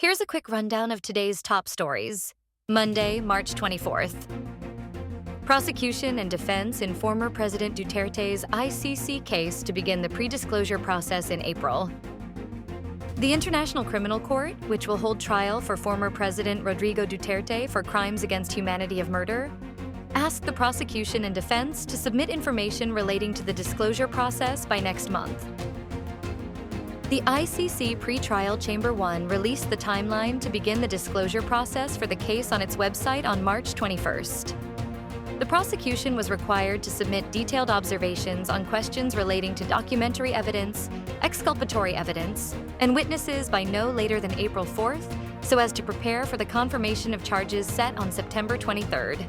Here's a quick rundown of today's top stories. Monday, March 24th. Prosecution and defense in former President Duterte's ICC case to begin the pre-disclosure process in April. The International Criminal Court, which will hold trial for former President Rodrigo Duterte for crimes against humanity of murder, asked the prosecution and defense to submit information relating to the disclosure process by next month. The ICC Pre-Trial Chamber 1 released the timeline to begin the disclosure process for the case on its website on March 21st. The prosecution was required to submit detailed observations on questions relating to documentary evidence, exculpatory evidence, and witnesses by no later than April 4th, so as to prepare for the confirmation of charges set on September 23rd.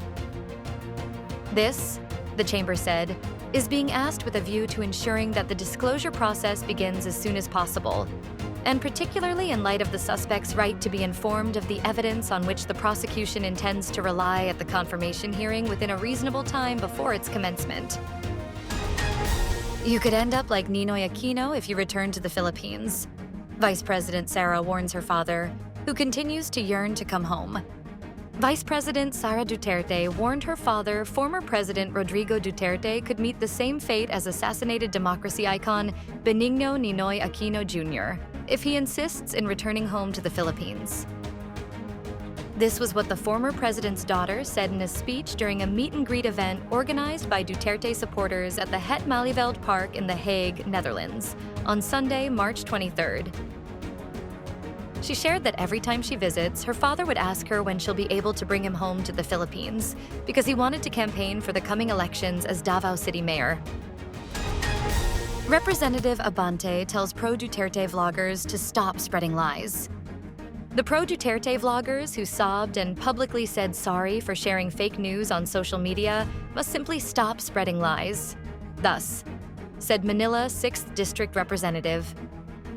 This, the chamber said, is being asked with a view to ensuring that the disclosure process begins as soon as possible, and particularly in light of the suspect's right to be informed of the evidence on which the prosecution intends to rely at the confirmation hearing within a reasonable time before its commencement. You could end up like Ninoy Aquino if you return to the Philippines. Vice President Sara warns her father, who continues to yearn to come home. Vice President Sara Duterte warned her father, former President Rodrigo Duterte, could meet the same fate as assassinated democracy icon Benigno Ninoy Aquino Jr. if he insists in returning home to the Philippines. This was what the former president's daughter said in a speech during a meet-and-greet event organized by Duterte supporters at the Het Malieveld Park in The Hague, Netherlands, on Sunday, March 23rd. She shared that every time she visits, her father would ask her when she'll be able to bring him home to the Philippines because he wanted to campaign for the coming elections as Davao City Mayor. Representative Abante tells pro-Duterte vloggers to stop spreading lies. The pro-Duterte vloggers who sobbed and publicly said sorry for sharing fake news on social media must simply stop spreading lies. Thus, said Manila 6th District Representative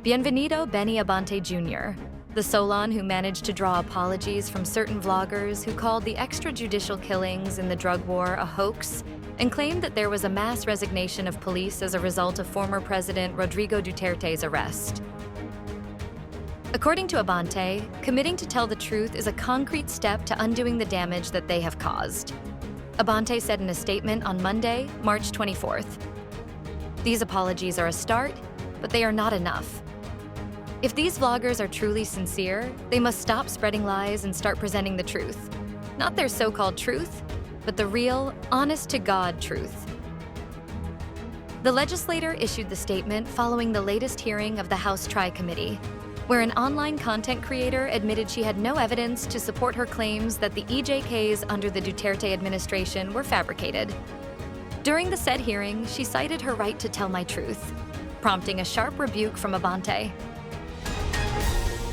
Bienvenido Benny Abante Jr., the Solon who managed to draw apologies from certain vloggers who called the extrajudicial killings in the drug war a hoax and claimed that there was a mass resignation of police as a result of former President Rodrigo Duterte's arrest. According to Abante, committing to tell the truth is a concrete step to undoing the damage that they have caused. Abante said in a statement on Monday, March 24th, "These apologies are a start, but they are not enough. If these vloggers are truly sincere, they must stop spreading lies and start presenting the truth. Not their so-called truth, but the real, honest-to-God truth." The legislator issued the statement following the latest hearing of the House Tri-Committee, where an online content creator admitted she had no evidence to support her claims that the EJKs under the Duterte administration were fabricated. During the said hearing, she cited her right to tell my truth, prompting a sharp rebuke from Abante.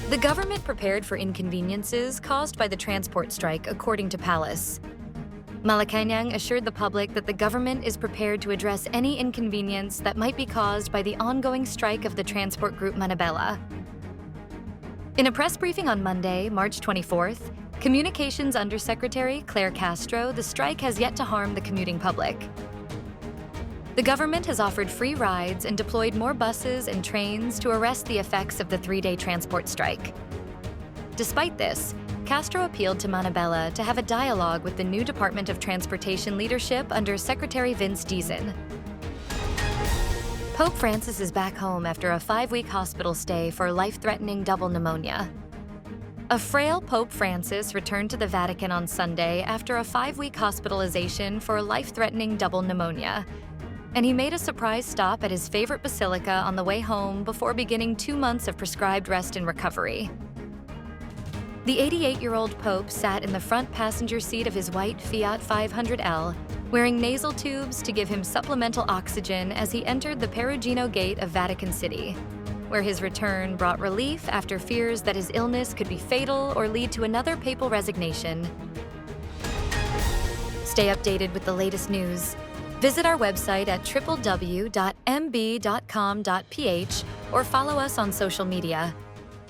The government prepared for inconveniences caused by the transport strike, according to Palace. Malacanang assured the public that the government is prepared to address any inconvenience that might be caused by the ongoing strike of the transport group Manabela. In a press briefing on Monday, March 24th, Communications Undersecretary Claire Castro, the strike has yet to harm the commuting public. The government has offered free rides and deployed more buses and trains to arrest the effects of the three-day transport strike. Despite this, Castro appealed to Manabela to have a dialogue with the new Department of Transportation leadership under Secretary Vince Dizon. Pope Francis is back home after a 5-week hospital stay for life-threatening double pneumonia. A frail Pope Francis returned to the Vatican on Sunday after a 5-week hospitalization for life-threatening double pneumonia, and he made a surprise stop at his favorite basilica on the way home before beginning 2 months of prescribed rest and recovery. The 88-year-old Pope sat in the front passenger seat of his white Fiat 500L, wearing nasal tubes to give him supplemental oxygen as he entered the Perugino Gate of Vatican City, where his return brought relief after fears that his illness could be fatal or lead to another papal resignation. Stay updated with the latest news. Visit our website at www.mb.com.ph or follow us on social media.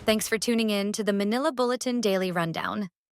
Thanks for tuning in to the Manila Bulletin Daily Rundown.